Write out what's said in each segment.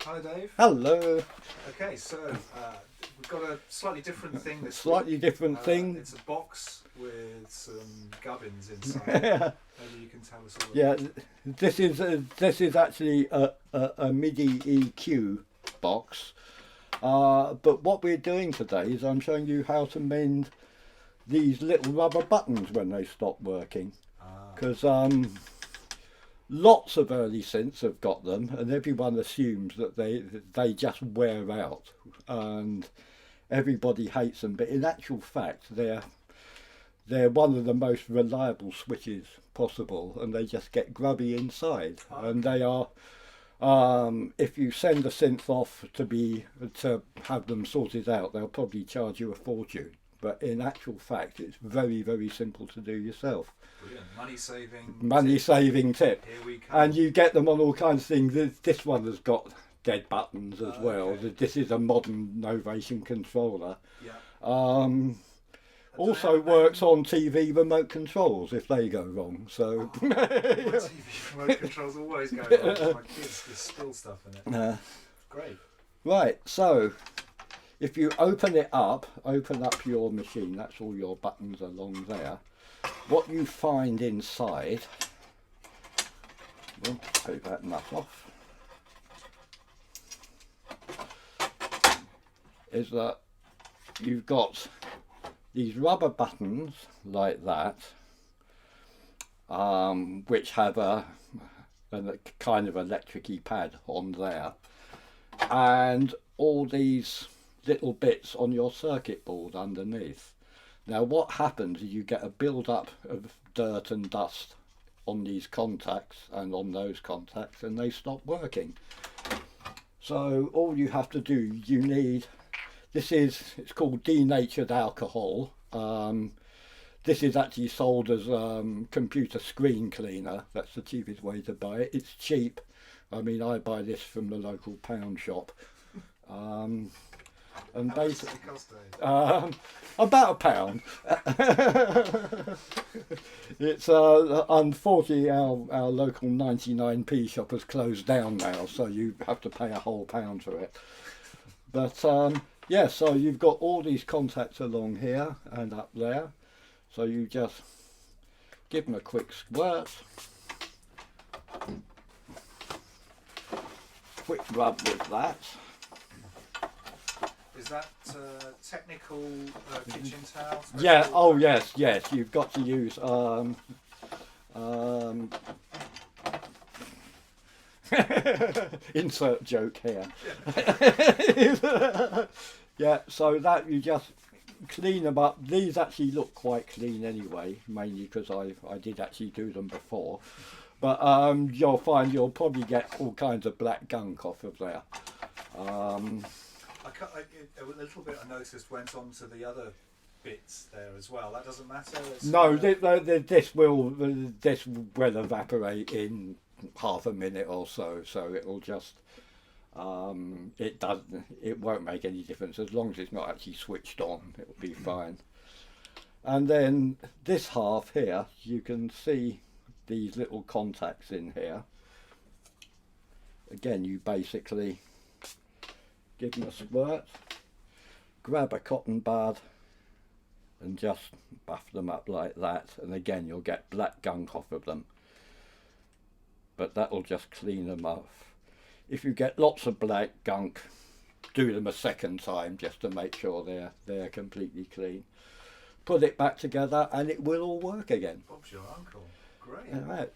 Hi Dave. Hello. Okay, so we've got a slightly different thing this Slightly week. different thing. It's a box with some gubbins inside. Maybe you can tell us all Yeah, about it. this is actually a MIDI EQ box. But what we're doing today is I'm showing you how to mend these little rubber buttons when they stop working. Because lots of early synths have got them, and everyone assumes that they just wear out, and everybody hates them. But in actual fact, they're one of the most reliable switches possible, and they just get grubby inside. And they are, if you send a synth off to have them sorted out, they'll probably charge you a fortune. But in actual fact, it's very, very simple to do yourself. Brilliant. Money saving tip. Here we come. And you get them on all kinds of things. This one has got dead buttons as well. Okay. This is a modern Novation controller. Yeah. Also works on TV remote controls if they go wrong. So My TV remote controls always go wrong. My kids just spill stuff in it. Great. Right, so if you open up your machine, that's all your buttons along there. What you find inside, we'll take that nut off, is that you've got these rubber buttons like that, which have a kind of electric-y pad on there, and all these little bits on your circuit board underneath. Now what happens is you get a build-up of dirt and dust on these contacts and on those contacts, and they stop working. So all you have to do, it's called denatured alcohol. This is actually sold as computer screen cleaner. That's the cheapest way to buy it. It's cheap. I mean, I buy this from the local pound shop. And How much does it cost, Dave? about £1. It's unfortunately our local 99p shop has closed down now, so you have to pay a whole £1 for it. But yeah, so you've got all these contacts along here and up there, so you just give them a quick squirt, quick rub with that. Is that technical kitchen towel? Yeah, oh yes, you've got to use insert joke here. Yeah, so that you just clean them up. These actually look quite clean anyway, mainly because I did actually do them before. But you'll find you'll probably get all kinds of black gunk off of there. A little bit I noticed went on to the other bits there as well. That doesn't matter? No, this will evaporate in half a minute or so. So it'll just it won't make any difference as long as it's not actually switched on. It'll be fine. And then this half here, you can see these little contacts in here. Again, you basically give them a squirt, grab a cotton bud and just buff them up like that, and again you'll get black gunk off of them, but that'll just clean them off. If you get lots of black gunk, do them a second time just to make sure they're completely clean. Put it back together and it will all work again. Bob's your uncle. Great. All right.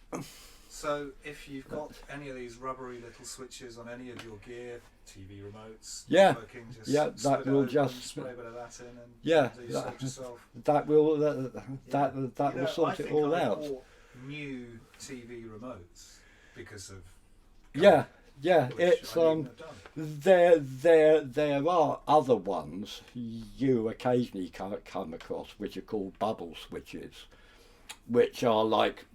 So if you've got any of these rubbery little switches on any of your gear, TV remotes, Yeah, working, just yeah, that will just spray a bit of that in and yeah, do you sort yourself. that will You know, sort I it think all I out. bought new TV remotes because of Yeah, which it's I needn't have done. there are other ones you occasionally come across which are called bubble switches, which are like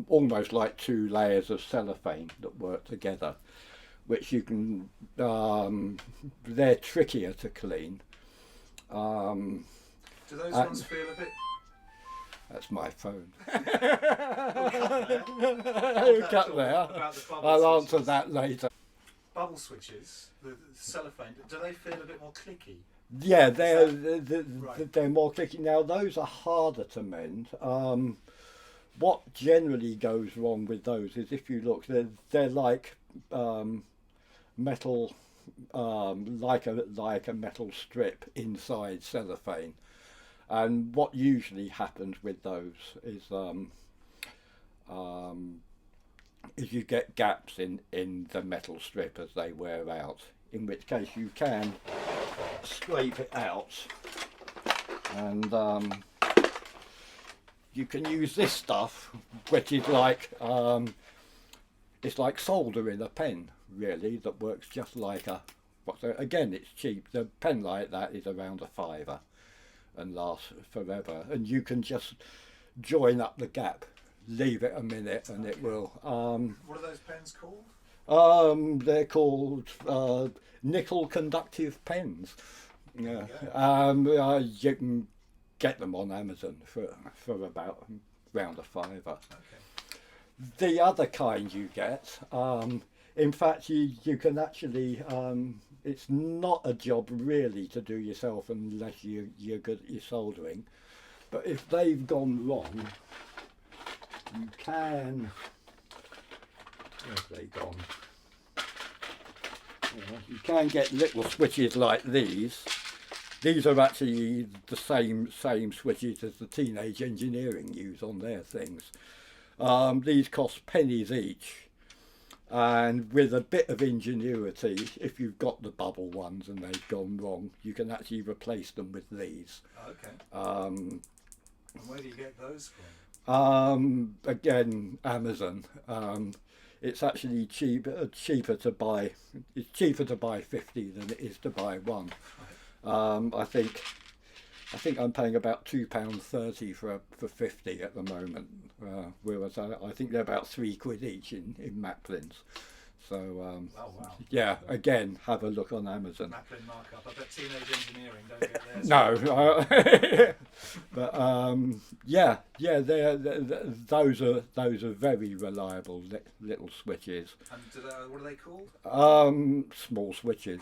almost like two layers of cellophane that work together, which you can they're trickier to clean. Do those ones feel a bit? That's my phone. Cut there. Cut there. About the bubble I'll switches. answer that later. bubble switches, the cellophane, do they feel a bit more clicky? Yeah, Right. they're more clicky. Now those are harder to mend. What generally goes wrong with those is if you look, they're like metal, like a metal strip inside cellophane. And what usually happens with those is you get gaps in the metal strip as they wear out. In which case you can scrape it out, and you can use this stuff, which is like it's like solder in a pen, really, that works just like a. Again, it's cheap. The pen like that is around a £5 and lasts forever, and you can just join up the gap, leave it a minute, and it will. What are those pens called? They're called nickel conductive pens. Yeah, you can get them on Amazon for about around a £5. Okay. The other kind you get, in fact, you can actually. It's not a job really to do yourself unless you're good at your soldering. But if they've gone wrong, you can. Where's they gone? Yeah, you can get little switches like these. These are actually the same switches as the teenage engineering use on their things. These cost pennies each, and with a bit of ingenuity, if you've got the bubble ones and they've gone wrong, you can actually replace them with these. Okay. And where do you get those from? Again, Amazon. It's actually cheaper to buy. It's cheaper to buy 50 than it is to buy one. I think I'm paying about £2.30 for 50 at the moment, whereas I think they're about £3 each in Maplins. So Oh wow. yeah, again, have a look on Amazon. Maplin markup. I bet teenage engineering don't get theirs. No, but yeah, those are very reliable little switches. And what are they called? Small switches.